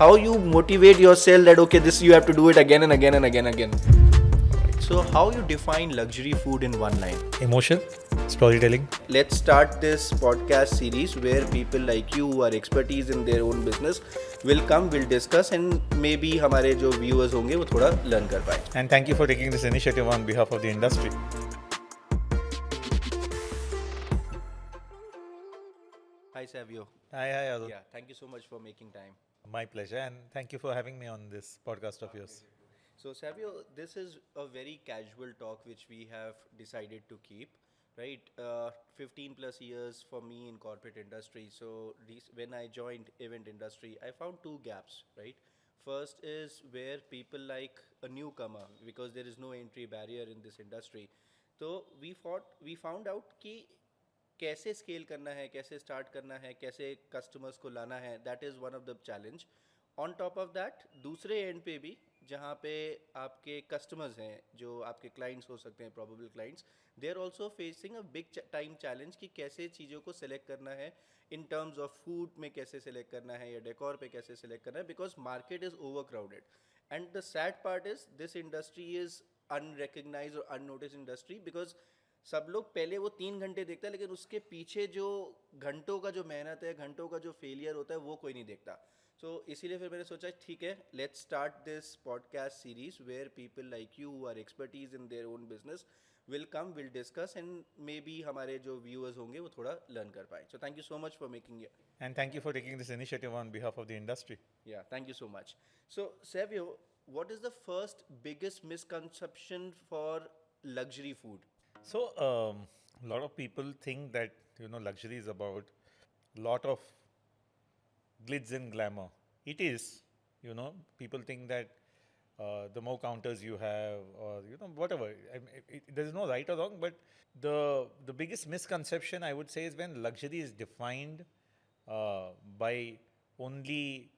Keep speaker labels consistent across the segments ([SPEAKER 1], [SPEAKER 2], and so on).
[SPEAKER 1] how you motivate yourself that okay, this you have to do it again and again and again. So how you define luxury food in one line?
[SPEAKER 2] Emotion, storytelling.
[SPEAKER 1] Let's start this podcast series where people like you who are expertise in their own business will come, will discuss, and maybe हमारे जो viewers होंगे वो थोड़ा learn कर पाए.
[SPEAKER 2] And thank you for taking this initiative on behalf of the industry.
[SPEAKER 1] Hi Savio.
[SPEAKER 2] Hi, Arun.
[SPEAKER 1] Yeah, thank you so much for making time.
[SPEAKER 2] My pleasure, and thank you for having me on this podcast of yours.
[SPEAKER 1] So Savio, this is a very casual talk which we have decided to keep, right? 15 plus years for me in corporate industry. So when I joined event industry, I found two gaps, right? First is where people like a newcomer because there is no entry barrier in this industry. So we found out कि कैसे scale करना है, कैसे start करना है, कैसे customers को लाना है, that is one of the challenge. On top of that दूसरे एंड पे भी जहाँ पे आपके कस्टमर्स हैं जो आपके क्लाइंट्स हो सकते हैं, probable clients, they are also facing a big time challenge कि कैसे चीज़ों को सिलेक्ट करना है इन टर्म्स ऑफ फूड में, कैसे सिलेक्ट करना है या डेकोर पे कैसे सिलेक्ट करना है, because market is over crowded. And the sad part is this industry is unrecognised और अननोटिस इंडस्ट्री बिकॉज सब लोग पहले वो 3 घंटे देखता है लेकिन उसके पीछे जो घंटों का जो मेहनत है, घंटों का जो फेलियर होता है वो कोई नहीं देखता. सो इसीलिए फिर मैंने सोचा ठीक है, let's start this podcast series where people like you who are expertise in their own business will come, will discuss, and maybe हमारे जो व्यूअर्स होंगे वो थोड़ा लर्न कर पाए. So thank you so much for making it.
[SPEAKER 2] And thank you for taking this initiative on behalf of the industry.
[SPEAKER 1] Yeah, thank you so much. So Savio, what is the first biggest misconception for luxury food?
[SPEAKER 2] So, a lot of people think that luxury is about a lot of glitz and glamour. It is, people think that the more counters you have, or whatever. I mean, there is no right or wrong, but the biggest misconception I would say is when luxury is defined by only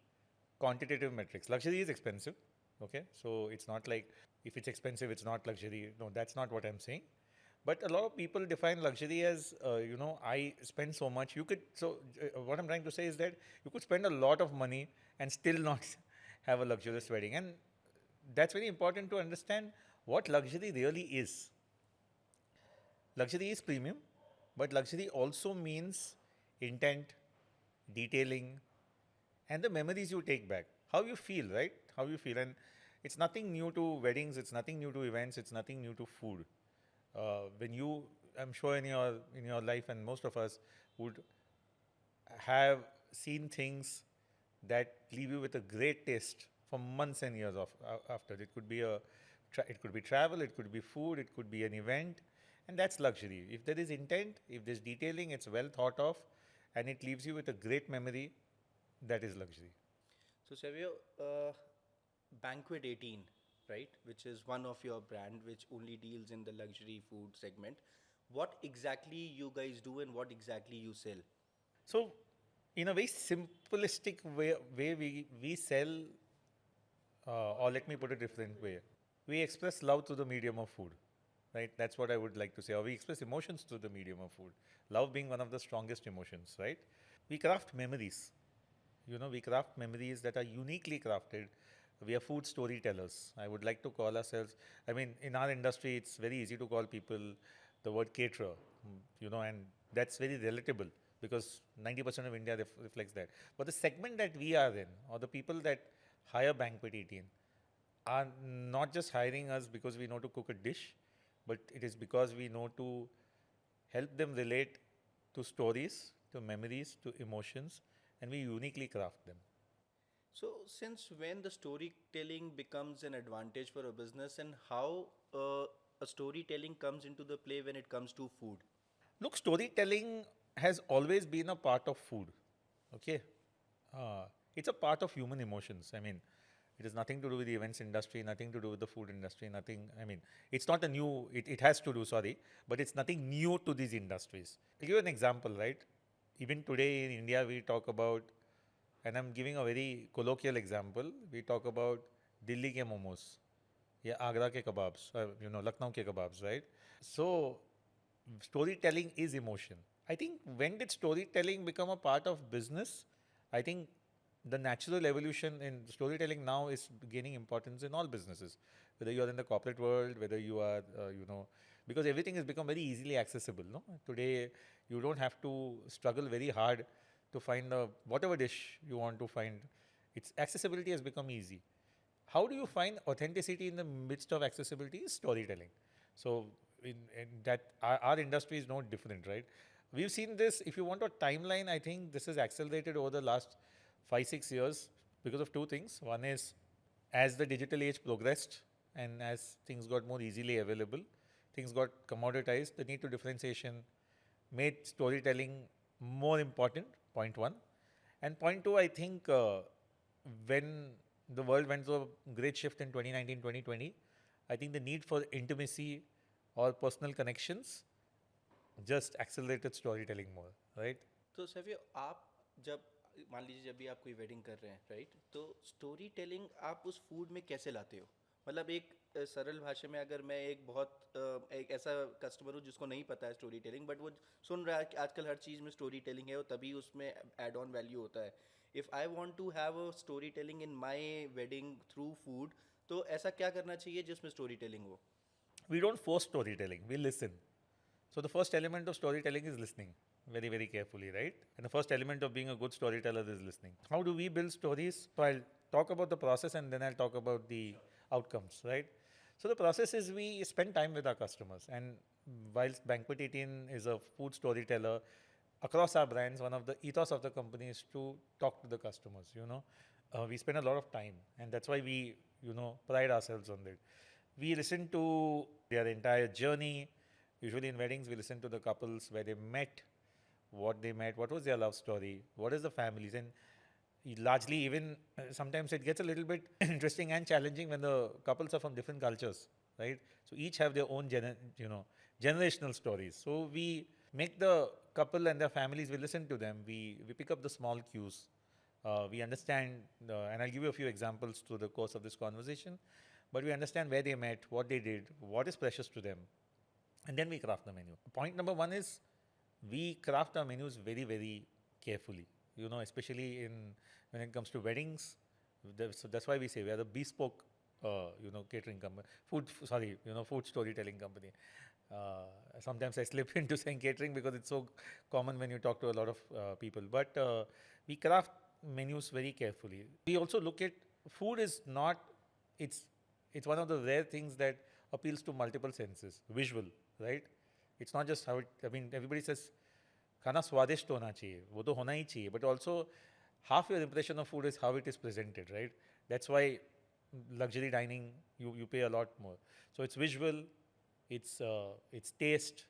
[SPEAKER 2] quantitative metrics. Luxury is expensive, okay? So it's not like if it's expensive, it's not luxury. No, that's not what I'm saying. But a lot of people define luxury as, I spend so much. What I'm trying to say is that you could spend a lot of money and still not have a luxurious wedding. And that's very important to understand what luxury really is. Luxury is premium, but luxury also means intent, detailing, and the memories you take back. How you feel, right? How you feel. And it's nothing new to weddings, it's nothing new to events, it's nothing new to food. I'm sure in your life, and most of us would have seen things that leave you with a great taste for months and years after. It could be it could be travel, it could be food, it could be an event, and that's luxury. If there is intent, if there's detailing, it's well thought of, and it leaves you with a great memory. That is luxury.
[SPEAKER 1] So Savio, Banquet 18, right, which is one of your brand which only deals in the luxury food segment. What exactly you guys do and what exactly you sell?
[SPEAKER 2] So, in a very simplistic way we sell, or let me put it a different way. We express love through the medium of food, right? That's what I would like to say. Or we express emotions through the medium of food. Love being one of the strongest emotions, right? We craft memories. We craft memories that are uniquely crafted. We are food storytellers. I would like to call ourselves, I mean, in our industry, it's very easy to call people the word caterer, and that's very relatable because 90% of India reflects that. But the segment that we are in, or the people that hire Banquet 18, are not just hiring us because we know to cook a dish, but it is because we know to help them relate to stories, to memories, to emotions, and we uniquely craft them.
[SPEAKER 1] So since when the storytelling becomes an advantage for a business, and how a storytelling comes into the play when it comes to food?
[SPEAKER 2] Look, storytelling has always been a part of food. Okay, it's a part of human emotions. I mean, it has nothing to do with the events industry, nothing to do with the food industry, nothing. I mean, it's not a new. It has to do. Sorry, but it's nothing new to these industries. I'll give you an example, right? Even today in India, we talk about, and I'm giving a very colloquial example. We talk about Delhi ke momos, yeah, Agra ke kebabs, Lucknow ke kebabs, right? So, storytelling is emotion. I think when did storytelling become a part of business? I think the natural evolution in storytelling now is gaining importance in all businesses, whether you are in the corporate world, whether you are, because everything has become very easily accessible. No, today you don't have to struggle very hard to find whatever dish you want to find. Its accessibility has become easy. How do you find authenticity in the midst of accessibility? Is storytelling. So in that our industry is no different, right? We've seen this. If you want a timeline, I think this has accelerated over the last 5 6 years because of two things. One is as the digital age progressed and as things got more easily available, things got commoditized. The need to differentiation made storytelling more important. Point one, and point two, I think when the world went through a great shift in 2019, 2020, I think the need for intimacy or personal connections just accelerated storytelling more, right?
[SPEAKER 1] तो sir आप जब मान लीजिए जब भी आप कोई wedding कर रहे हैं राइट, तो स्टोरी टेलिंग आप उस फूड में कैसे लाते हो? मतलब एक सरल भाषा में अगर मैं एक बहुत एक ऐसा कस्टमर हूँ जिसको नहीं पता है स्टोरी टेलिंग, बट वो सुन रहा है कि आजकल हर चीज़ में स्टोरी टेलिंग है और तभी उसमें एड ऑन वैल्यू होता है. If I want to have a story telling in my wedding through food, तो ऐसा क्या करना चाहिए जिसमें स्टोरी टेलिंग हो?
[SPEAKER 2] We don't force storytelling, we listen. So the first element of storytelling is listening very, very carefully, right? And the first element of being a good storyteller is listening. How do we build stories? So I'll talk about the process and then I'll talk about the outcomes, right? So the process is we spend time with our customers. And whilst Banquet 18 is a food storyteller, across our brands, one of the ethos of the company is to talk to the customers, we spend a lot of time and that's why we, pride ourselves on it. We listen to their entire journey. Usually in weddings, we listen to the couples where they met, what was their love story, what is the families, and largely even sometimes it gets a little bit interesting and challenging when the couples are from different cultures, right? So each have their own generational stories. So we make the couple and their families, we listen to them, we pick up the small cues, we understand, and I'll give you a few examples through the course of this conversation, but we understand where they met, what they did, what is precious to them, and then we craft the menu. Point number one is we craft our menus very, very carefully, especially when it comes to weddings. So that's why we say we are the bespoke, catering company, food storytelling company. Sometimes I slip into saying catering because it's so common when you talk to a lot of people. But we craft menus very carefully. We also look at food is not, it's one of the rare things that appeals to multiple senses. Visual, right? It's not just how it, everybody says, खाना स्वादिष्ट होना चाहिए, वो तो होना ही चाहिए, but also half your impression of food is how it is presented, right? That's why luxury dining, you pay a lot more. So it's visual, it's taste,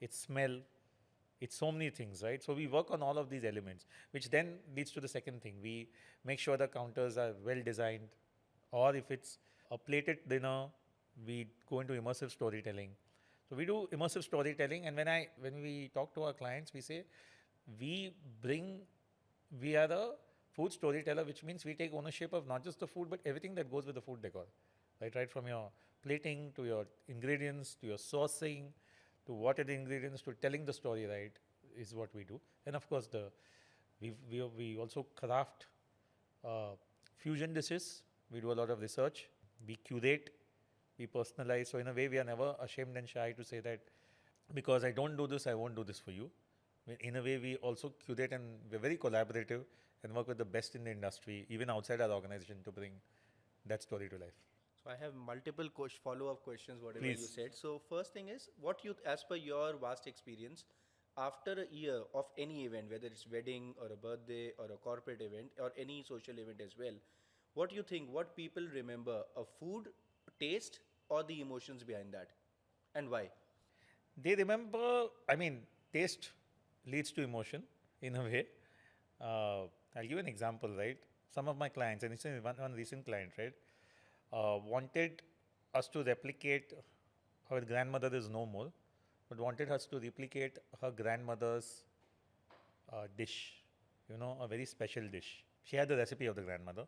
[SPEAKER 2] it's smell, it's so many things, right? So we work on all of these elements, which then leads to the second thing. We make sure the counters are well designed, or if it's a plated dinner, we go into immersive storytelling. So we do immersive storytelling, and when we talk to our clients, we say we are the food storyteller, which means we take ownership of not just the food but everything that goes with the food decor, right from your plating to your ingredients to your sourcing to what are the ingredients to telling the story, right, is what we do. And of course we also craft fusion dishes. We do a lot of research, we curate, we personalize. So in a way, we are never ashamed and shy to say that because I don't do this, I won't do this for you. In a way, we also curate and we're very collaborative and work with the best in the industry, even outside our organization, to bring that story to life.
[SPEAKER 1] So I have multiple follow-up questions, whatever
[SPEAKER 2] Please.
[SPEAKER 1] you said. So first thing is, as per your vast experience, after a year of any event, whether it's wedding or a birthday or a corporate event or any social event as well, what do you think, what people remember, a food, taste, or the emotions behind that, and why?
[SPEAKER 2] They remember, taste leads to emotion in a way. I'll give an example, right? Some of my clients, and it's one recent client, right, wanted us to replicate, her grandmother is no more, but wanted us to replicate her grandmother's dish, a very special dish. She had the recipe of the grandmother.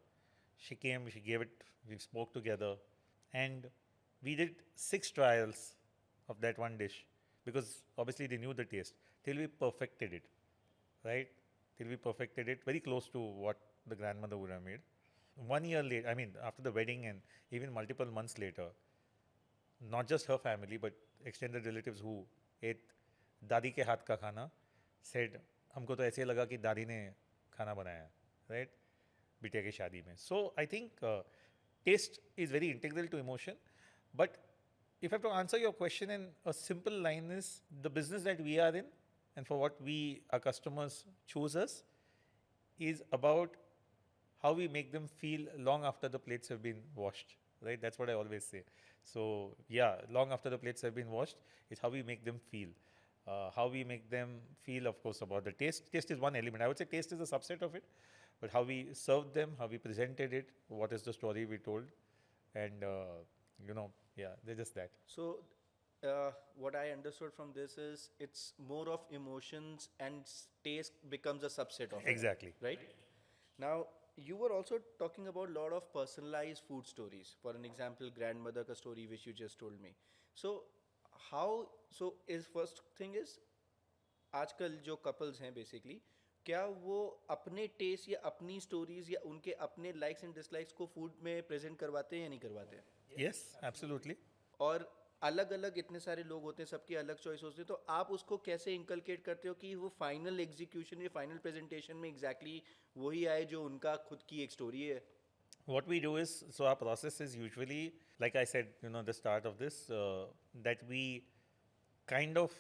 [SPEAKER 2] She came, she gave it, we spoke together, and we did 6 trials of that one dish because obviously they knew the taste till we perfected it, right? Till we perfected it very close to what the grandmother would have made. 1 year later, I mean, after the wedding and even multiple months later, not just her family, but extended relatives who ate दादी के हाथ का खाना said, हमको तो ऐसे लगा कि दादी ने खाना बनाया, right? बिटिया की शादी में. So I think taste is very integral to emotion. But if I have to answer your question in a simple line is the business that we are in and for what our customers choose us is about how we make them feel long after the plates have been washed, right? That's what I always say. So yeah, long after the plates have been washed is how we make them feel. How we make them feel, of course, about the taste. Taste is one element. I would say taste is a subset of it, but how we served them, how we presented it, what is the story we told, and yeah, they're just that.
[SPEAKER 1] So, what I understood from this is it's more of emotions and taste becomes a subset of it.
[SPEAKER 2] Exactly.
[SPEAKER 1] Right? Now, you were also talking about a lot of personalized food stories. For an example, grandmother ka story which you just told me. So, is first thing is आजकल जो couples हैं basically क्या वो अपने test या अपनी stories या उनके अपने लाइक्स एंड डिसलाइक्स को फूड में प्रेजेंट करवाते हैं या नहीं करवाते हैं?
[SPEAKER 2] Yes, absolutely.
[SPEAKER 1] और अलग अलग इतने सारे लोग होते हैं, सबकी अलग चॉइस होती है, तो आप उसको कैसे इंकलकेट करते हो कि वो फाइनल एग्जीक्यूशन या फाइनल प्रेजेंटेशन में एग्जैक्टली वही आए जो उनका खुद की एक स्टोरी है?
[SPEAKER 2] What we do is, so our process is usually, like I said, the start of this, that we kind of,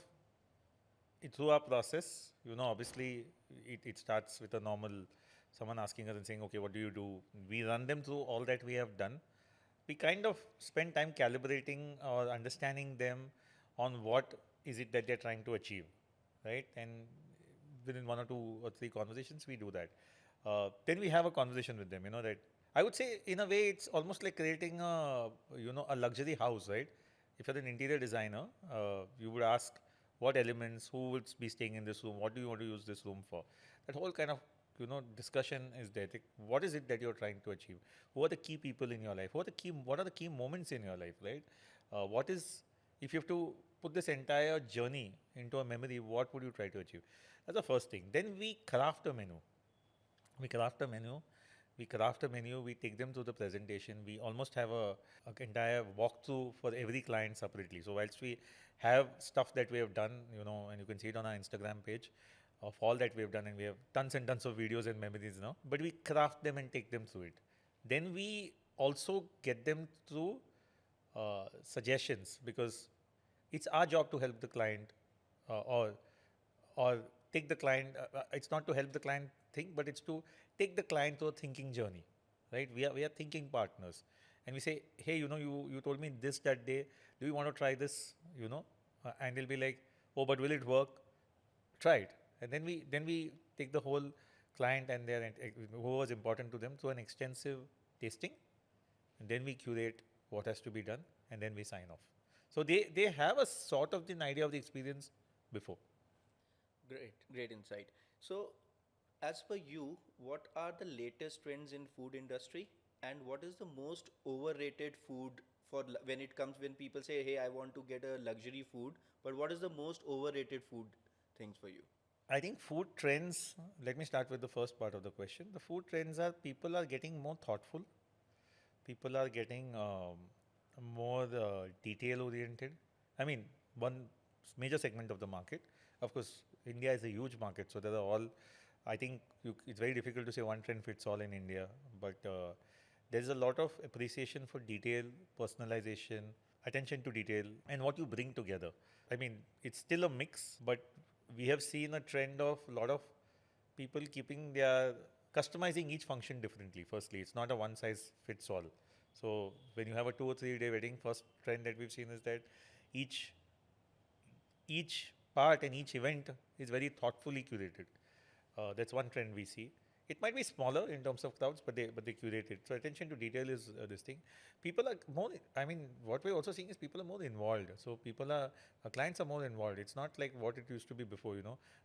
[SPEAKER 2] through our process, obviously it starts with a normal, someone asking us and saying, okay, what do you do? We run them through all that we have done. We kind of spend time calibrating or understanding them on what is it that they're trying to achieve, right? And within 1 or 2 or 3 conversations, we do that. Then we have a conversation with them, that I would say in a way it's almost like creating a luxury house, right? If you're an interior designer, you would ask what elements, who would be staying in this room, what do you want to use this room for? That whole kind of discussion is there. What is it that you're trying to achieve? Who are the key people in your life? What are the key moments in your life, right? If you have to put this entire journey into a memory, what would you try to achieve? That's the first thing. Then we craft a menu. We craft a menu, we take them through the presentation. We almost have a entire walkthrough for every client separately. So whilst we have stuff that we have done, and you can see it on our Instagram page of all that we have done, and we have tons and tons of videos and memories now, but we craft them and take them through it. Then we also get them through suggestions, because it's our job to help the client or take the client. It's not to help the client think, but it's to take the client through a thinking journey, right? We are thinking partners, and we say, hey, you told me this that day. Do you want to try this? And they'll be like, oh, but will it work? Try it, and then we take the whole client and who was important to them through an extensive tasting, and then we curate what has to be done, and then we sign off. So they have a sort of an idea of the experience before.
[SPEAKER 1] Great insight. So, as per you, what are the latest trends in food industry, and what is the most overrated food when people say, hey, I want to get a luxury food, but what is the most overrated food things for you?
[SPEAKER 2] I think food trends, let me start with the first part of the question. The food trends are people are getting more thoughtful. People are getting more detail oriented. I mean, one major segment of the market. Of course, India is a huge market, so there are all, I think it's very difficult to say one trend fits all in India, but there's a lot of appreciation for detail, personalization, attention to detail, and what you bring together. I mean, it's still a mix, but we have seen a trend of a lot of people customizing each function differently. Firstly, it's not a one size fits all. So when you have a 2 or 3 day wedding, first trend that we've seen is that each part and each event is very thoughtfully curated. That's one trend we see. It might be smaller in terms of crowds, but they curate it. So attention to detail is this thing. People are more. I mean, what we're also seeing is people are more involved. So clients are more involved. It's not like what it used to be before.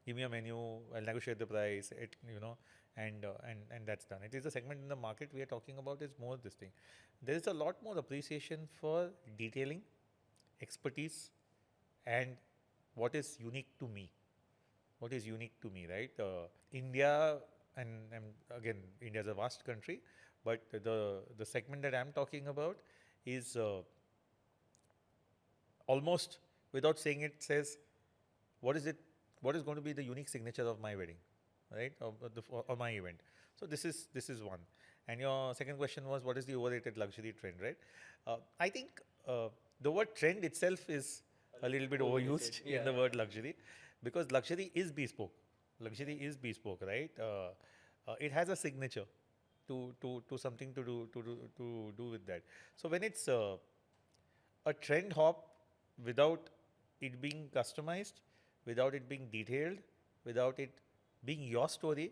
[SPEAKER 2] Give me a menu, I'll negotiate the price. And that's done. It is a segment in the market we are talking about is more this thing. There is a lot more appreciation for detailing, expertise, and what is unique to me. What is unique to me, right? India and again, India is a vast country, but the segment that I'm talking about is almost without saying it says what is it, what is going to be the unique signature of my wedding, right, or my event. So this is one. And your second question was what is the overrated luxury trend, right? I think the word trend itself is a little bit
[SPEAKER 1] Overrated.
[SPEAKER 2] overused in
[SPEAKER 1] Yeah.
[SPEAKER 2] the word luxury, because luxury is bespoke. Luxury is bespoke, right? It has a signature to something to do with that. So when it's a trend hop without it being customized, without it being detailed, without it being your story,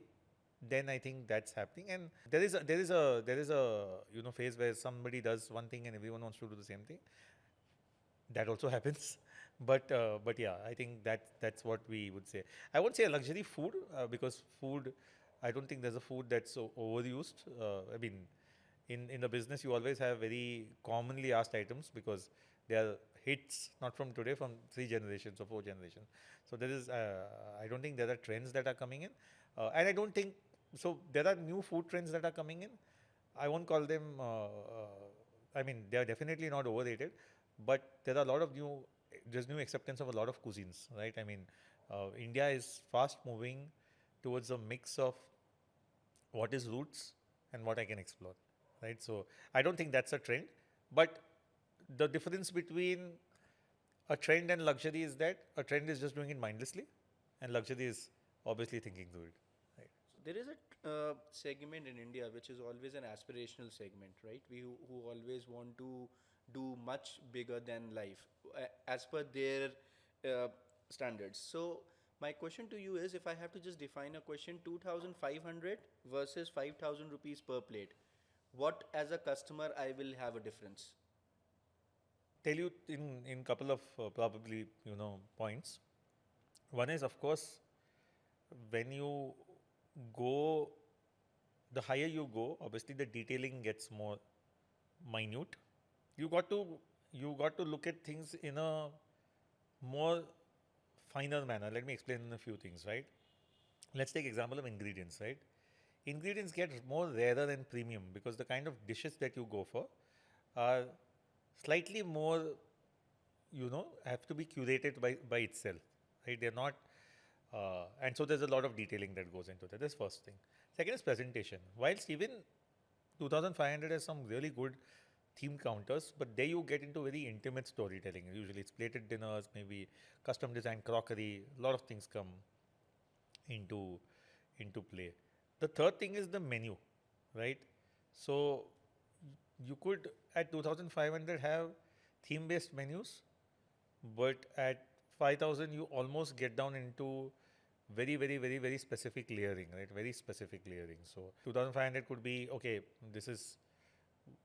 [SPEAKER 2] then I think that's happening. And there is a phase where somebody does one thing and everyone wants to do the same thing. That also happens. But yeah, I think that's what we would say. I won't say a luxury food, because food, I don't think there's a food that's so overused. I mean, in the business you always have very commonly asked items because they are hits not from today, from 3 generations or 4 generations. So there is I don't think there are trends that are coming in, and I don't think so there are new food trends that are coming in. I won't call them I mean, they are definitely not overrated, but there are a lot of there's new acceptance of a lot of cuisines, right? I mean, India is fast moving towards a mix of what is roots and what I can explore, right? So I don't think that's a trend, but the difference between a trend and luxury is that a trend is just doing it mindlessly, and luxury is obviously thinking through it, right?
[SPEAKER 1] There is a segment in India which is always an aspirational segment, right? Who always want to do much bigger than life as per their uh, standards. So my question to you is, if I have to just define a question, 2,500 versus 5,000 rupees per plate, what as a customer I will have a difference?
[SPEAKER 2] Tell you in couple of probably points. One is, of course, when you go, the higher you go, obviously the detailing gets more minute. You got to you got to look at things in a more finer manner. Let me explain a few things, right? Let's take example of ingredients, right? Ingredients get more rarer and premium because the kind of dishes that you go for are slightly more, have to be curated by itself, right? They're not, and so there's a lot of detailing that goes into that. That's first thing. Second is presentation. Whilst even 2,500 has some really good theme counters, but there you get into very intimate storytelling. Usually it's plated dinners, maybe custom designed crockery, a lot of things come into into play. The third thing is the menu, right? So you could at 2,500 have theme based menus, but at 5,000 you almost get down into very specific layering, right? Very specific layering. So 2,500 could be okay. This is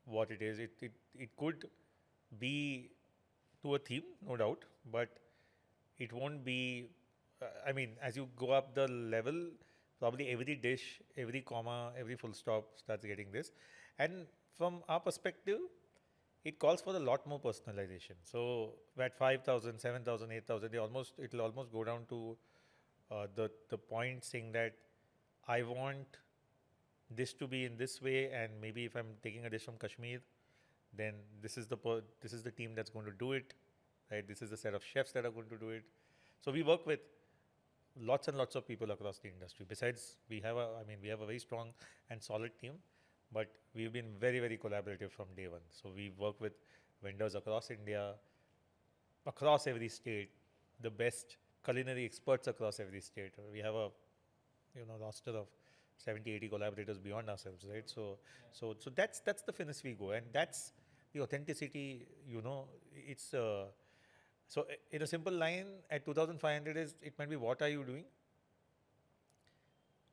[SPEAKER 2] what it is. It could be to a theme, no doubt, but it won't be. I mean, as you go up the level, probably every dish, every comma, every full stop starts getting this. And from our perspective, it calls for a lot more personalization. So at 5,000, 7,000, 8,000, it'll almost go down to the point saying that I want this to be in this way, and maybe if I'm taking a dish from Kashmir, then this is the team that's going to do it, right? This is the set of chefs that are going to do it. So we work with lots and lots of people across the industry. Besides, we have a very strong and solid team, but we've been very collaborative from day one. So we work with vendors across India, across every state, the best culinary experts across every state. We have a roster of 70, 80 collaborators beyond ourselves, right? So that's the finish we go, and that's the authenticity. It's so in a simple line, at 2,500 is it might be what are you doing.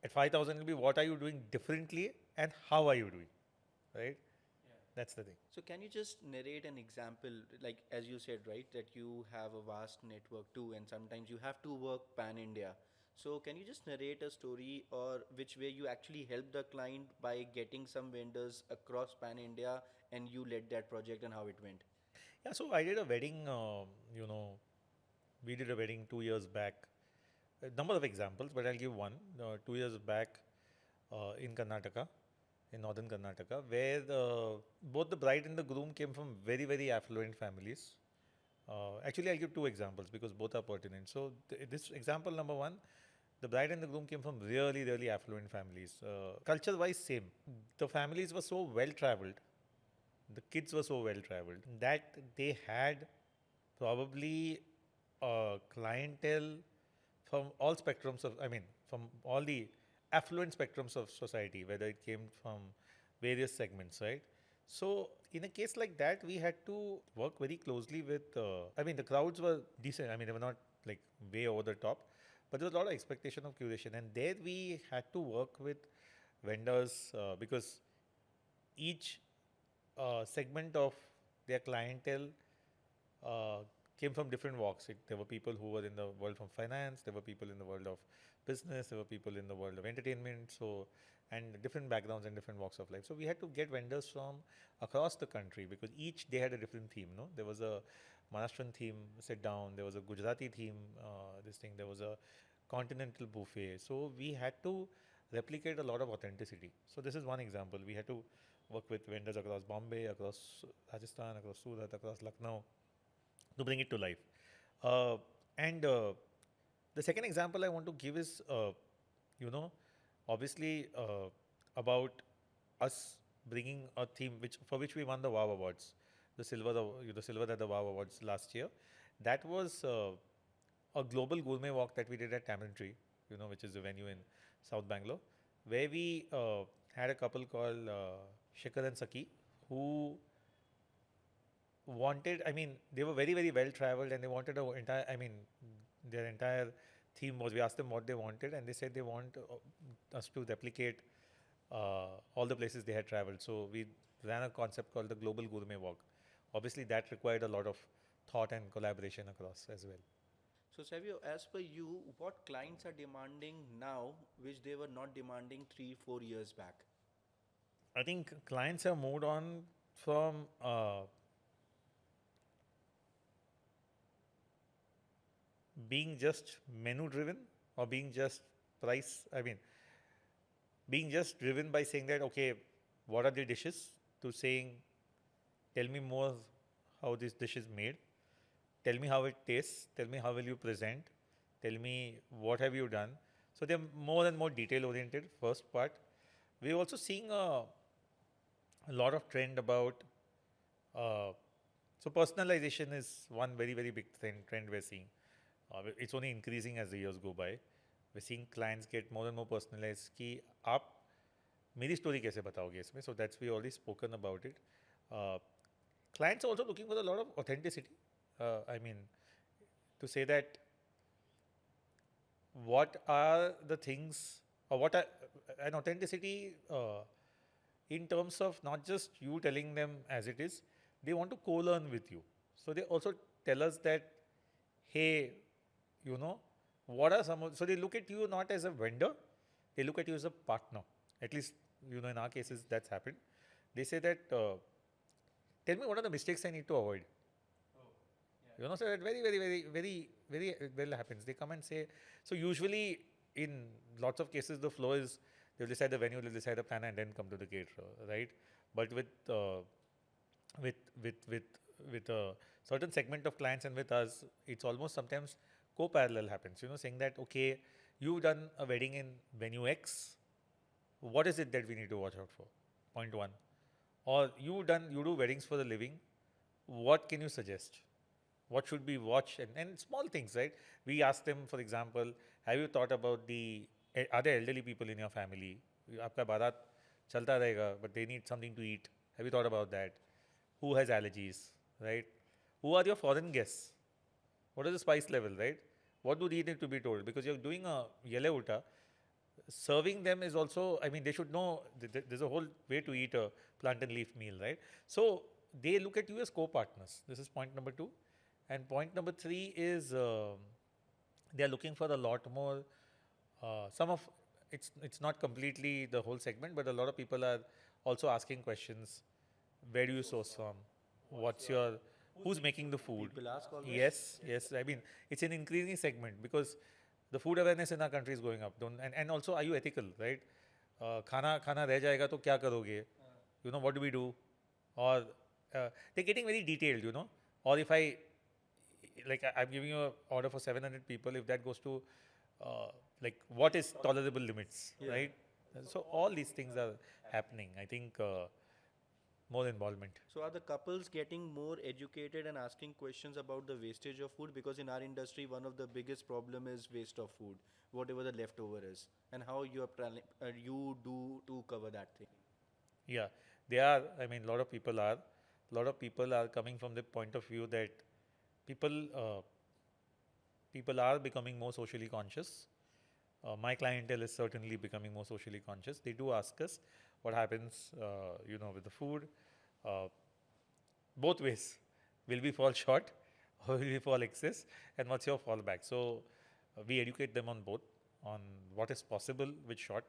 [SPEAKER 2] At 5,000 it'll be what are you doing differently and how are you doing, right? That's the thing.
[SPEAKER 1] So can you just narrate an example, like as you said, right, that you have a vast network too, and sometimes you have to work pan India. So can you just narrate a story or which way you actually help the client by getting some vendors across pan India and you led that project and how it went?
[SPEAKER 2] Yeah, so I did a wedding. We did a wedding 2 years back. A number of examples, but I'll give one. 2 years back, in Karnataka, in northern Karnataka, where both the bride and the groom came from very, very affluent families. Actually, I'll give two examples because both are pertinent. So, this example number one, the bride and the groom came from really, really affluent families. Culture wise, same. The families were so well traveled, the kids were so well traveled that they had probably a clientele from all spectrums of, I mean, from all the affluent spectrums of society, whether it came from various segments, right? So, in a case like that, we had to work very closely with, I mean, the crowds were decent. I mean, they were not like way over the top, but there was a lot of expectation of curation. And there we had to work with vendors because each segment of their clientele uh, came from different walks. There were people who were in the world from finance, there were people in the world of business, there were people in the world of entertainment, so and different backgrounds and different walks of life. So we had to get vendors from across the country because each they had a different theme. No, there was a Maharashtrian theme, sit down. There was a Gujarati theme, this thing. There was a continental buffet. So we had to replicate a lot of authenticity. So this is one example. We had to work with vendors across Bombay, across Rajasthan, across Surat, across Lucknow to bring it to life. And the second example I want to give is, you know, obviously about us bringing a theme which for which we won the WOW Awards, the silver at the WOW Awards last year. That was a global gourmet walk that we did at Tamarind Tree, which is a venue in South Bangalore, where we had a couple called Shikhar and Saki who wanted, I mean, they were very, very well traveled and they wanted a entire, I mean, their entire theme was, we asked them what they wanted and they said they want us to replicate all the places they had traveled. So we ran a concept called the Global Gourmet Walk. Obviously, that required a lot of thought and collaboration across as well.
[SPEAKER 1] So, Savio, as per you, what clients are demanding now, which they were not demanding 3, 4 years back?
[SPEAKER 2] I think clients have moved on from being just menu driven or being just price, I mean, being just driven by saying that, okay, what are the dishes, to saying, tell me more how this dish is made, tell me how it tastes, tell me how will you present, tell me what have you done. So they're more and more detail oriented, first part. We're also seeing a lot of trend about, so personalization is one very, very big trend we're seeing. It's only increasing as the years go by. We're seeing clients get more and more personalized कि आप मेरी story कैसे बताओगे इसमें? So that's we already spoken about it. Clients are also looking for a lot of authenticity. I mean, to say that what are the things or what are an authenticity in terms of not just you telling them as it is, they want to co-learn with you. So they also tell us that, hey, what are some of, so they look at you not as a vendor, they look at you as a partner. At least, in our cases, that's happened. They say that, tell me what are the mistakes I need to avoid. So that very, very, very, very, very well happens. They come and say, so usually in lots of cases, the flow is, they'll decide the venue, they'll decide the planner and then come to the caterer, right? But with a certain segment of clients and with us, it's almost sometimes co-parallel happens, saying that, okay, you've done a wedding in venue X, what is it that we need to watch out for? Point one. Or you do weddings for a living, what can you suggest? What should we watch? And small things, right? We ask them, for example, have you thought about the other elderly people in your family? Aapka barat chalta rahega, but they need something to eat. Have you thought about that? Who has allergies, right? Who are your foreign guests? What is the spice level, right? What do they need to be told? Because you're doing a yele uta, serving them is also, I mean, they should know there's a whole way to eat a plantain leaf meal, right? So they look at you as co-partners. This is point number 2. And point number 3 is they are looking for a lot more, some of, it's not completely the whole segment, but a lot of people are also asking questions. Where do you source from? What's your, who's making the food?
[SPEAKER 1] People ask always.
[SPEAKER 2] Yes. I mean, it's an increasing segment because the food awareness in our country is going up. And also, are you ethical, right? खाना खाना रह जाएगा तो क्या करोगे, what do we do, or they're getting very detailed, or if I'm giving you an order for 700 people, if that goes to uh, what is tolerable limits,
[SPEAKER 1] Yeah.
[SPEAKER 2] right? So all these things are happening. I think more involvement.
[SPEAKER 1] So are the couples getting more educated and asking questions about the wastage of food? Because in our industry, one of the biggest problem is waste of food, whatever the leftover is, and how you are planning, you do to cover that thing.
[SPEAKER 2] Yeah, they are. I mean, a lot of people are. A lot of people are coming from the point of view that people people are becoming more socially conscious. My clientele is certainly becoming more socially conscious. They do ask us what happens, with the food. Uh, Both ways. Will we fall short or will we fall excess? And what's your fallback? So we educate them on both, on what is possible with short.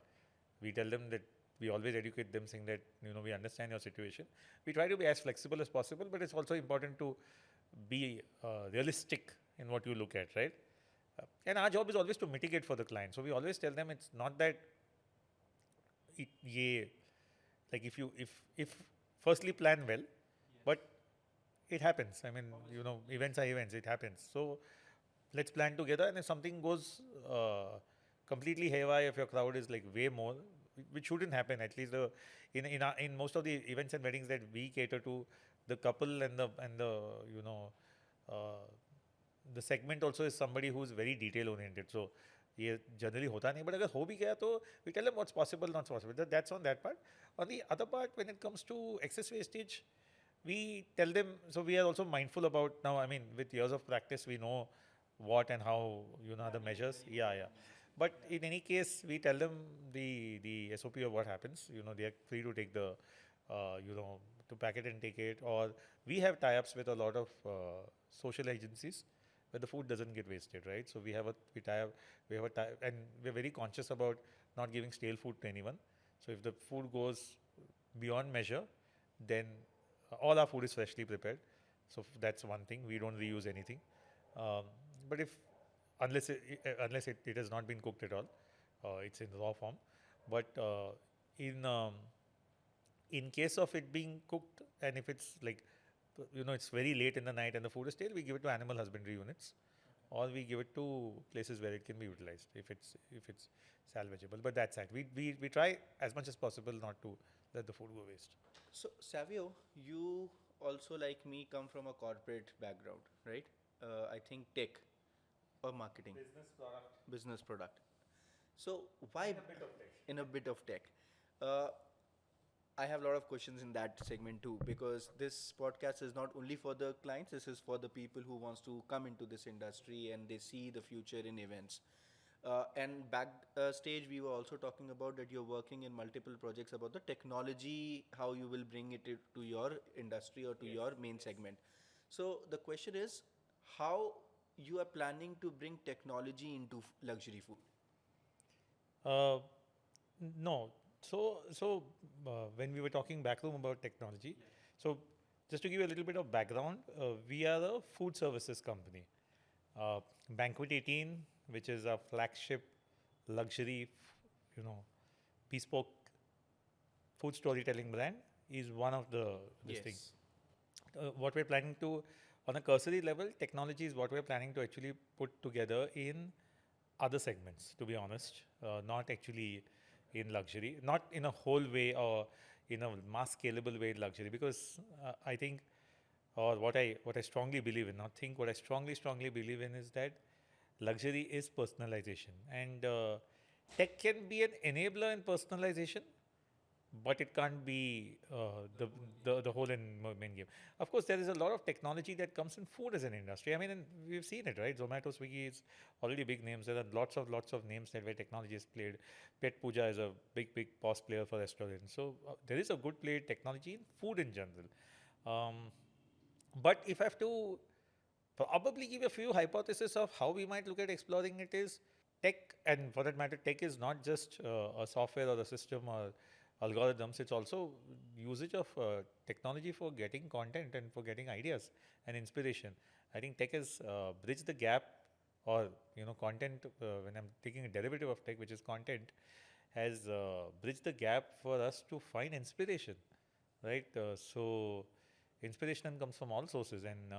[SPEAKER 2] We tell them that we always educate them saying that, we understand your situation. We try to be as flexible as possible, but it's also important to be realistic in what you look at, right? And our job is always to mitigate for the client. So we always tell them it's not that ye, like if firstly plan well, but it happens. I mean, events are events. It happens. So let's plan together. And if something goes completely haywire, if your crowd is like way more, which shouldn't happen. At least in most of the events and weddings that we cater to, the couple and the uh, the segment also is somebody who's very detail oriented. So ये generally होता नहीं, but अगर हो भी गया तो we tell them what's possible, not possible. That's on that part. On the other part, when it comes to excess wastage, we tell them, so we are also mindful about now, I mean, with years of practice, we know what and how, the measures. Yeah, yeah. But in any case, we tell them the SOP of what happens. They are free to take the, to pack it and take it. Or we have tie-ups with a lot of social agencies where the food doesn't get wasted, right? So we have a tie, and we're very conscious about not giving stale food to anyone. So if the food goes beyond measure, then all our food is freshly prepared. So that's one thing. We don't reuse anything. Um, but if unless it has not been cooked at all, it's in raw form. But in in case of it being cooked, and if it's like it's very late in the night and the food is stale, we give it to animal husbandry units, or we give it to places where it can be utilized if it's salvageable. But that's it. We try as much as possible not to let the food go waste.
[SPEAKER 1] So, Savio, you also, like me, come from a corporate background, right? I think tech or marketing, business product. So, why in a bit of tech? Uh, I have a lot of questions in that segment too, because this podcast is not only for the clients. This is for the people who wants to come into this industry and they see the future in events. And backstage, we were also talking about that you're working in multiple projects about the technology, how you will bring it to your industry or to your main segment. So the question is, how you are planning to bring technology into luxury food?
[SPEAKER 2] Uh, no. When we were talking backroom about technology, so just to give you a little bit of background, we are a food services company. Banquet 18, which is a flagship luxury, bespoke food storytelling brand, is one of this thing.
[SPEAKER 1] Yes.
[SPEAKER 2] What we're planning to, on a cursory level, technology is what we're planning to actually put together in other segments, to be honest, not actually in luxury, not in a whole way or in a mass scalable way in luxury, because I think, or what I strongly believe in, not think, what I strongly believe in is that luxury is personalization, and tech can be an enabler in personalization, but it can't be the whole and main game. Of course, there is a lot of technology that comes in food as an industry. I mean, and we've seen it, right? Zomato, Swiggy is already big names. There are lots of names that where technology is played. Pet Puja is a big POS player for restaurants. So there is a good play technology in food in general. Um, but if I have to probably give a few hypotheses of how we might look at exploring it is tech, and for that matter, tech is not just a software or a system or algorithms. It's also usage of technology for getting content and for getting ideas and inspiration. I think tech has bridged the gap, or content. When I'm taking a derivative of tech, which is content, has bridged the gap for us to find inspiration, right? So inspiration comes from all sources, and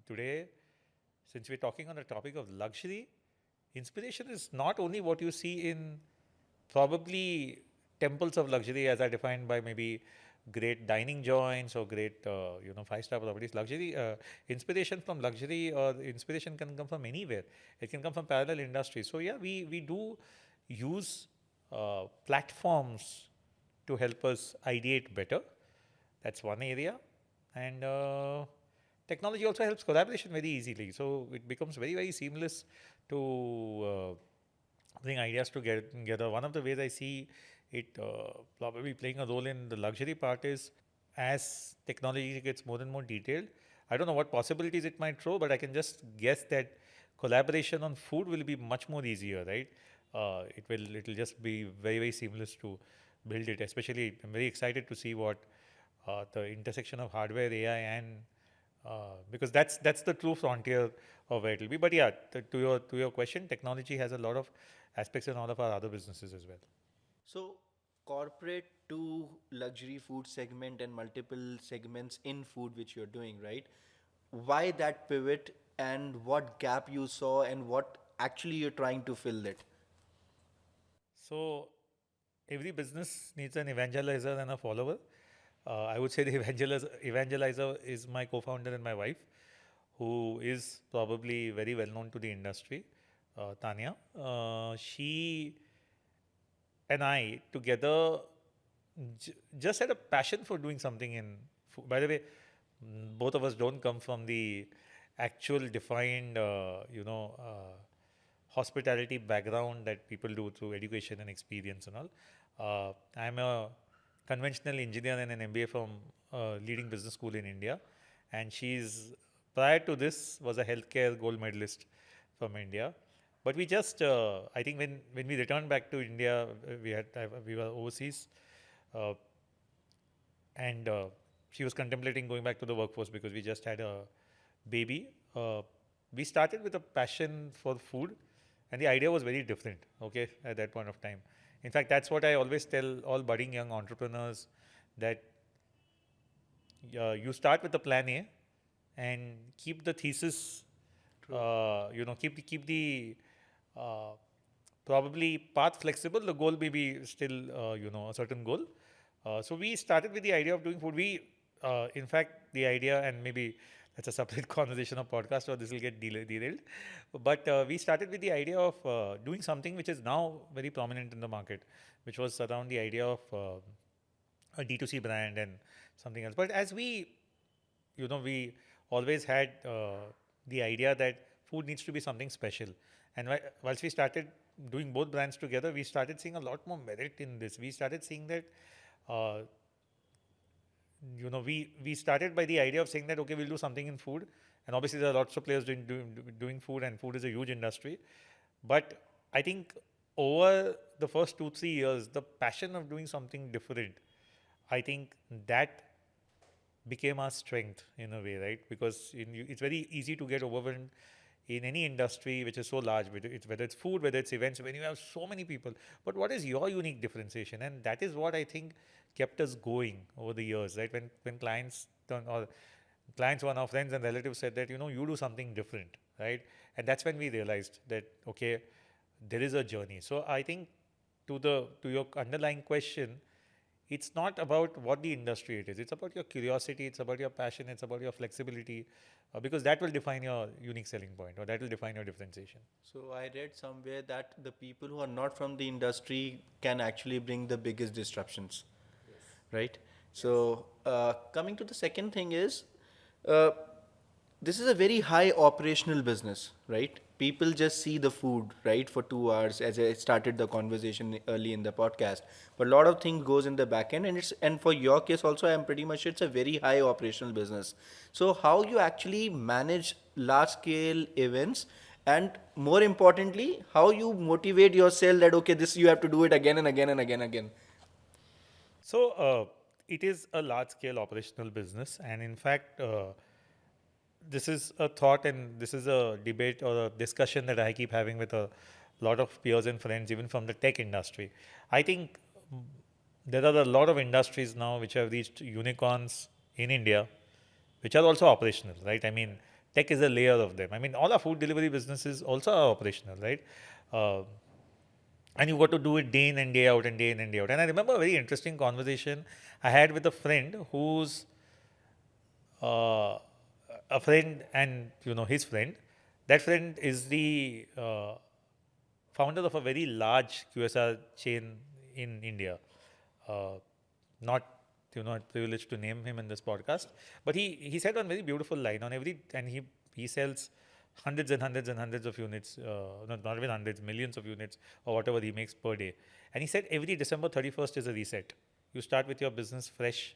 [SPEAKER 2] today, since we're talking on the topic of luxury, inspiration is not only what you see in probably temples of luxury as are defined by maybe great dining joints or great five-star properties. Luxury inspiration from luxury or inspiration can come from anywhere. It can come from parallel industries. So yeah, we do use platforms to help us ideate better. That's one area. And technology also helps collaboration very easily. So it becomes very, very seamless to bring ideas together. One of the ways I see it probably playing a role in the luxury part is as technology gets more and more detailed. I don't know what possibilities it might throw, but I can just guess that collaboration on food will be much more easier, right? It'll just be very, very seamless to build it. Especially, I'm very excited to see what the intersection of hardware, AI, and because that's the true frontier of where it'll be. But yeah, to your question, technology has a lot of aspects in all of our other businesses as well.
[SPEAKER 1] So, corporate to luxury food segment and multiple segments in food which you're doing, right? Why that pivot and what gap you saw and what actually you're trying to fill it?
[SPEAKER 2] So every business needs an evangelizer and a follower. I would say the evangelizer is my co-founder and my wife, who is probably very well known to the industry, Tanya. She and I together just had a passion for doing something in food. By the way, both of us don't come from the actual defined, hospitality background that people do through education and experience and all. I'm a conventional engineer and an MBA from a leading business school in India, and she's prior to this was a healthcare gold medalist from India. But we just, I think when we returned back to India, we were overseas, uh, and she was contemplating going back to the workforce because we just had a baby. We started with a passion for food, and the idea was very different. Okay, at that point of time. In fact, that's what I always tell all budding young entrepreneurs that you start with the plan A and keep the thesis. Keep the uh, probably path flexible. The goal may be still a certain goal. So we started with the idea of doing food. In fact, the idea, and maybe that's a separate conversation or podcast, or this will get derailed. But we started with the idea of doing something which is now very prominent in the market, which was around the idea of a D2C brand and something else. But as we always had the idea that food needs to be something special. And once we started doing both brands together, we started seeing a lot more merit in this. We started seeing that, uh, we started by the idea of saying that, okay, we'll do something in food. And obviously, there are lots of players doing food, and food is a huge industry. But I think over the first 2, 3 years, the passion of doing something different, I think that became our strength in a way, right? Because it's very easy to get overwhelmed in any industry which is so large, whether it's food, whether it's events, when you have so many people. But what is your unique differentiation? And that is what I think kept us going over the years, right? When clients, one of our friends and relatives said that, you do something different, right? And that's when we realized that, okay, there is a journey. So I think to your underlying question, it's not about what the industry it is. It's about your curiosity. It's about your passion. It's about your flexibility, because that will define your unique selling point, or that will define your differentiation.
[SPEAKER 1] So I read somewhere that the people who are not from the industry can actually bring the biggest disruptions, right? So coming to the second thing is, uh, this is a very high operational business, right? People just see the food, right, for 2 hours, as I started the conversation early in the podcast. But a lot of things goes in the back end, and for your case also, I'm pretty much it's a very high operational business. So how you actually manage large scale events, and more importantly, how you motivate yourself that okay, this you have to do it again and again and again and again.
[SPEAKER 2] So it is a large scale operational business, and in fact, this is a thought and this is a debate or a discussion that I keep having with a lot of peers and friends, even from the tech industry. I think there are a lot of industries now which have reached unicorns in India, which are also operational, right? I mean, tech is a layer of them. I mean, all our food delivery businesses also are operational, right? Uh, and you got to do it day in and day out and day in and day out. And I remember a very interesting conversation I had with a friend who's uh, a friend and his friend. That friend is the founder of a very large QSR chain in India. Uh, not privileged to name him in this podcast, but he said one very beautiful line on every, and he sells hundreds and hundreds and hundreds of units, not even hundreds, millions of units or whatever he makes per day. And he said every December 31st is a reset. You start with your business fresh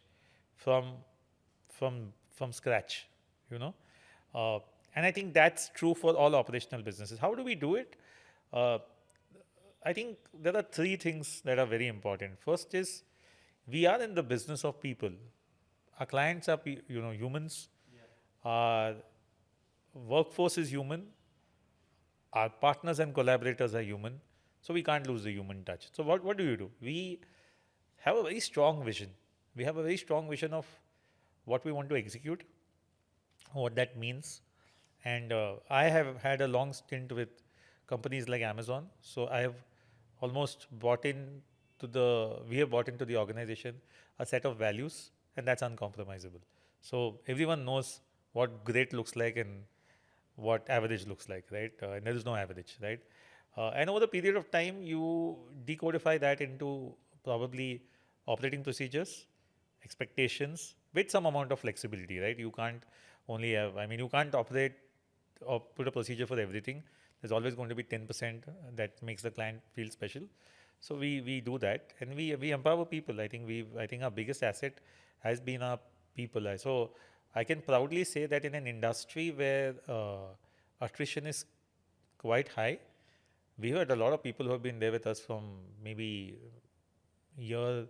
[SPEAKER 2] from from scratch, you know. Uh, and I think that's true for all operational businesses. How do we do it? Uh, I think there are three things that are very important. First is we are in the business of people. Our clients are humans. Our workforce is human. Our partners and collaborators are human. So we can't lose the human touch. So what do? We have a very strong vision. We have a very strong vision of what we want to execute, what that means. And I have had a long stint with companies like Amazon. So I have almost we have bought into the organization a set of values, and that's uncompromisable. So everyone knows what great looks like and what average looks like, right? And there is no average, right? And over the period of time, you decodify that into probably operating procedures, expectations, with some amount of flexibility, right? You can't you can't operate or put a procedure for everything. There's always going to be 10% that makes the client feel special. So we do that, and we empower people. I think our biggest asset has been our people. So I can proudly say that in an industry where attrition is quite high, we've had a lot of people who have been there with us from maybe year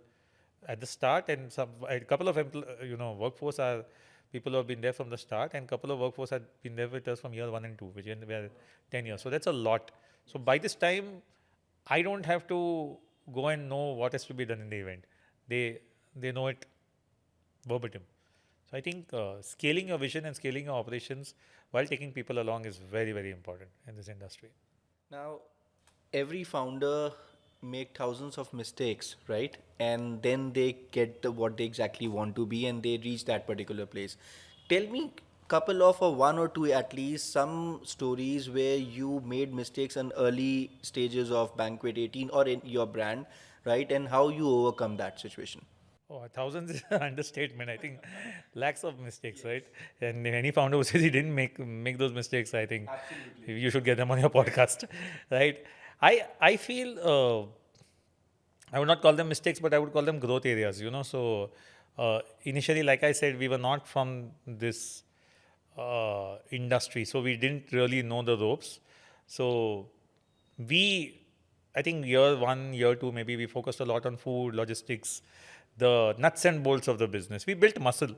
[SPEAKER 2] at the start, and a couple of workforce are people who have been there from the start, and a couple of workforce have been there with us from year 1 and 2, which were 10 years. So that's a lot. So by this time, I don't have to go and know what has to be done in the event. They know it verbatim. So I think scaling your vision and scaling your operations while taking people along is very, very important in this industry.
[SPEAKER 1] Now, every founder make thousands of mistakes, right? And then they get what they exactly want to be, and they reach that particular place. Tell me couple of or one or two at least some stories where you made mistakes in early stages of Banquet 18 or in your brand, right? And how you overcome that situation.
[SPEAKER 2] Oh, thousands is an understatement. I think lakhs of mistakes, right? And any founder who says he didn't make those mistakes, I think you should get them on your podcast, right? I feel I would not call them mistakes, but I would call them growth areas. So initially, like I said, we were not from this industry, so we didn't really know the ropes. So we, I think year 1, year 2, maybe we focused a lot on food, logistics, the nuts and bolts of the business. We built muscle.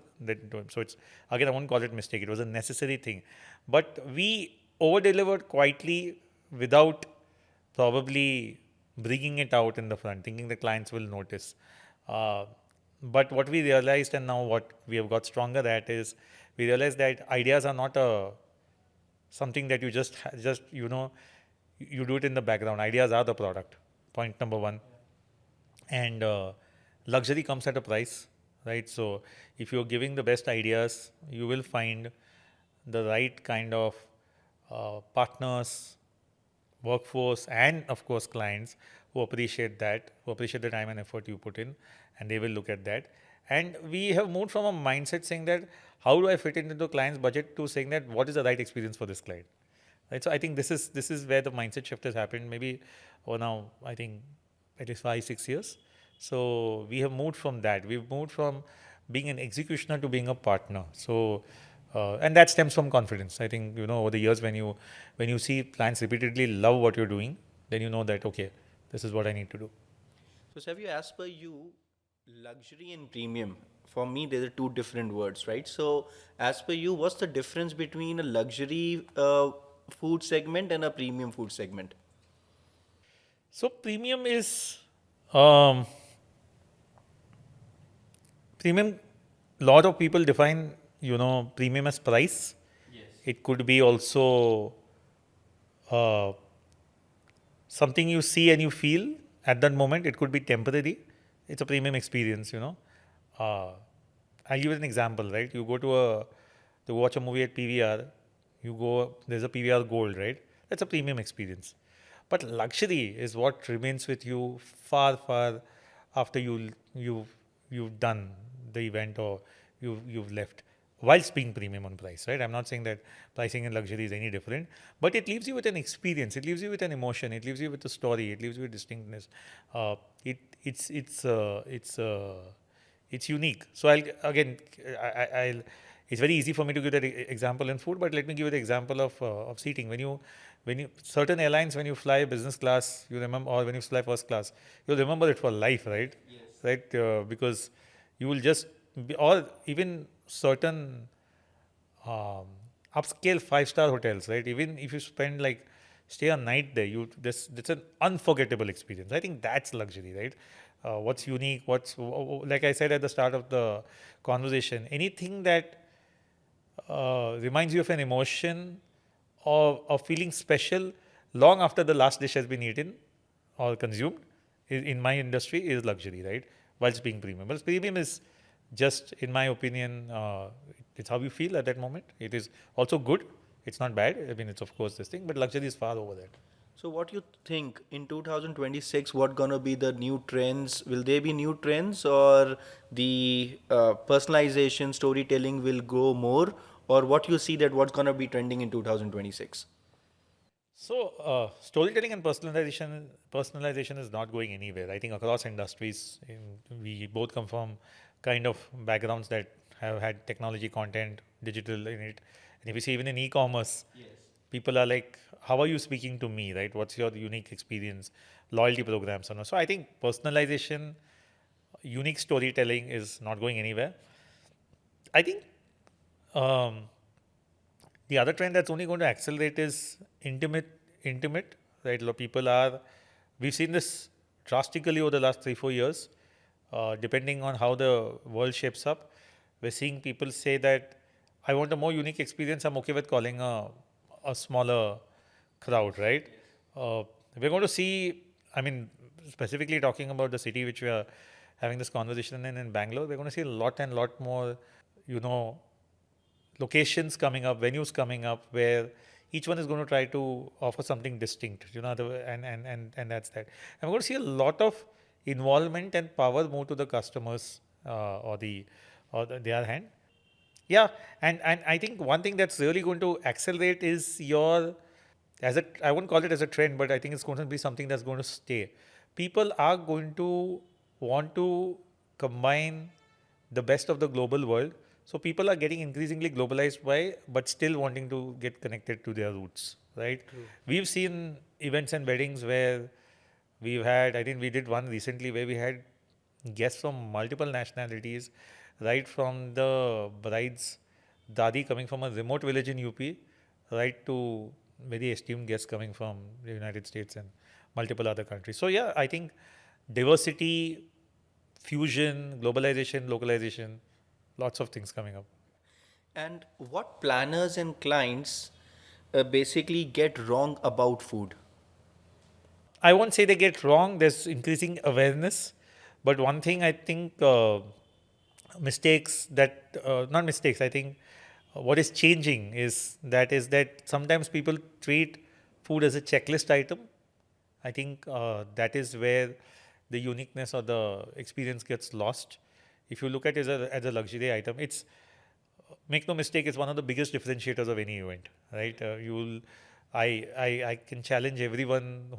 [SPEAKER 2] So it's, again, I won't call it mistake. It was a necessary thing. But we over-delivered quietly without probably bringing it out in the front, thinking the clients will notice. Uh, but what we realized, and now what we have got stronger at, is we realized that ideas are not something that you just you do it in the background. Ideas are the product. Point number one. And luxury comes at a price, right? So if you're giving the best ideas, you will find the right kind of partners, workforce, and of course clients who appreciate that, who appreciate the time and effort you put in, and they will look at that. And we have moved from a mindset saying that how do I fit into the client's budget to saying that what is the right experience for this client, right? So I think this is where the mindset shift has happened. Maybe now I think at least 5-6 years. So we have moved from that. We've moved from being an executioner to being a partner. So and that stems from confidence. I think over the years when you see clients repeatedly love what you're doing, then you know that okay, this is what I need to do.
[SPEAKER 1] So, Savio, as per you, luxury and premium, for me, there are two different words, right? So, as per you, what's the difference between a luxury food segment and a premium food segment?
[SPEAKER 2] So premium is um, premium. Lot of people define premium as price.
[SPEAKER 1] Yes.
[SPEAKER 2] It could be also uh, something you see and you feel at that moment. It could be temporary. It's a premium experience. Uh, I'll give you an example, right? You go to watch a movie at PVR. You go, there's a PVR Gold, right? That's a premium experience. But luxury is what remains with you far, far after you've done the event or you've left, whilst being premium on price, right? I'm not saying that pricing in luxury is any different, but it leaves you with an experience. It leaves you with an emotion. It leaves you with a story. It leaves you with distinctness. Uh, it it's unique. So I'll it's very easy for me to give that example in food, but let me give you the example of seating. When you certain airlines, when you fly business class, you remember, or when you fly first class, you'll remember it for life, right?
[SPEAKER 1] Yes.
[SPEAKER 2] Right, because you will just be, or even certain um, upscale five-star hotels, right? Even if you spend like stay a night there, you this it's an unforgettable experience. I think that's luxury, right? What's unique? Like I said at the start of the conversation, anything that reminds you of an emotion or feeling special long after the last dish has been eaten or consumed in my industry is luxury, right? Whilst being premium. Well, premium is just, in my opinion, it's how you feel at that moment. It is also good. It's not bad. I mean, it's of course this thing, but luxury is far over that.
[SPEAKER 1] So what you think in 2026? What gonna be the new trends? Will there be new trends, or the personalization storytelling will grow more, or what you see that what's gonna be trending in 2026?
[SPEAKER 2] So, storytelling and personalization is not going anywhere. I think across industries, we both come from kind of backgrounds that have had technology, content, digital in it. And if you see even in e-commerce,
[SPEAKER 1] Yes.
[SPEAKER 2] people are like, "How are you speaking to me?" Right? What's your unique experience? Loyalty programs, and so I think personalization, unique storytelling is not going anywhere. I think um, the other trend that's only going to accelerate is intimate, right? People are, we've seen this drastically over the last 3, 4 years, depending on how the world shapes up. We're seeing people say that I want a more unique experience. I'm okay with calling a smaller crowd, right? We're going to see, I mean, specifically talking about the city which we are having this conversation in Bangalore, we're going to see a lot and lot more, you know, locations coming up, venues coming up, where each one is going to try to offer something distinct, and that's that. And we're going to see a lot of involvement and power move to the customers the other hand. Yeah, and I think one thing that's really going to accelerate is I won't call it as a trend, but I think it's going to be something that's going to stay. People are going to want to combine the best of the global world. So people are getting increasingly globalized but still wanting to get connected to their roots, right?
[SPEAKER 1] True.
[SPEAKER 2] We've seen events and weddings where I think we did one recently where we had guests from multiple nationalities, right from the bride's dadi coming from a remote village in UP, right to very esteemed guests coming from the United States and multiple other countries. So yeah, I think diversity, fusion, globalization, localization, lots of things coming up.
[SPEAKER 1] And what planners and clients basically get wrong about food?
[SPEAKER 2] I won't say they get wrong. There's increasing awareness, but one thing I think mistakes that not mistakes. I think what is changing is that sometimes people treat food as a checklist item. I think that is where the uniqueness or the experience gets lost. If you look at it as a luxury item, it's make no mistake, it's one of the biggest differentiators of any event, right? I can challenge everyone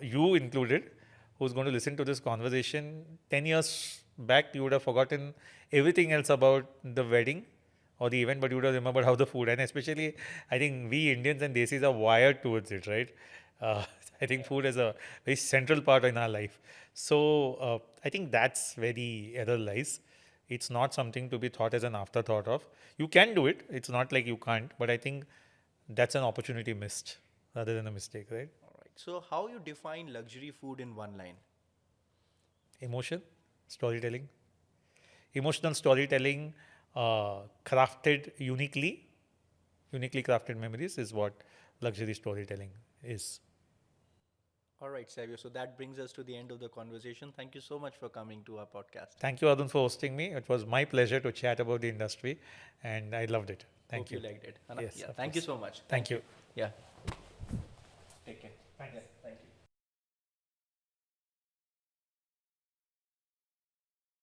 [SPEAKER 2] you included, who's going to listen to this conversation. 10 years back, you would have forgotten everything else about the wedding or the event, but you would have remembered how the food, and especially, I think we Indians and Desis are wired towards it, right? Uh, I think food is a very central part in our life. So I think that's where the error lies. It's not something to be thought as an afterthought of. You can do it. It's not like you can't, but I think that's an opportunity missed rather than a mistake, right?
[SPEAKER 1] So how you define luxury food in one line?
[SPEAKER 2] Emotion, storytelling, emotional storytelling, crafted uniquely crafted memories is what luxury storytelling is.
[SPEAKER 1] All right, Savio. So that brings us to the end of the conversation. Thank you so much for coming to our podcast.
[SPEAKER 2] Thank you, Arun, for hosting me. It was my pleasure to chat about the industry, and I loved it. Thank
[SPEAKER 1] Hope
[SPEAKER 2] you.
[SPEAKER 1] you liked it.
[SPEAKER 2] Yes,
[SPEAKER 1] Yeah.
[SPEAKER 2] of
[SPEAKER 1] Thank you
[SPEAKER 2] course.
[SPEAKER 1] so much.
[SPEAKER 2] Thank you.
[SPEAKER 1] Yeah. Take care.
[SPEAKER 2] Thanks.
[SPEAKER 1] Yeah. Thank you.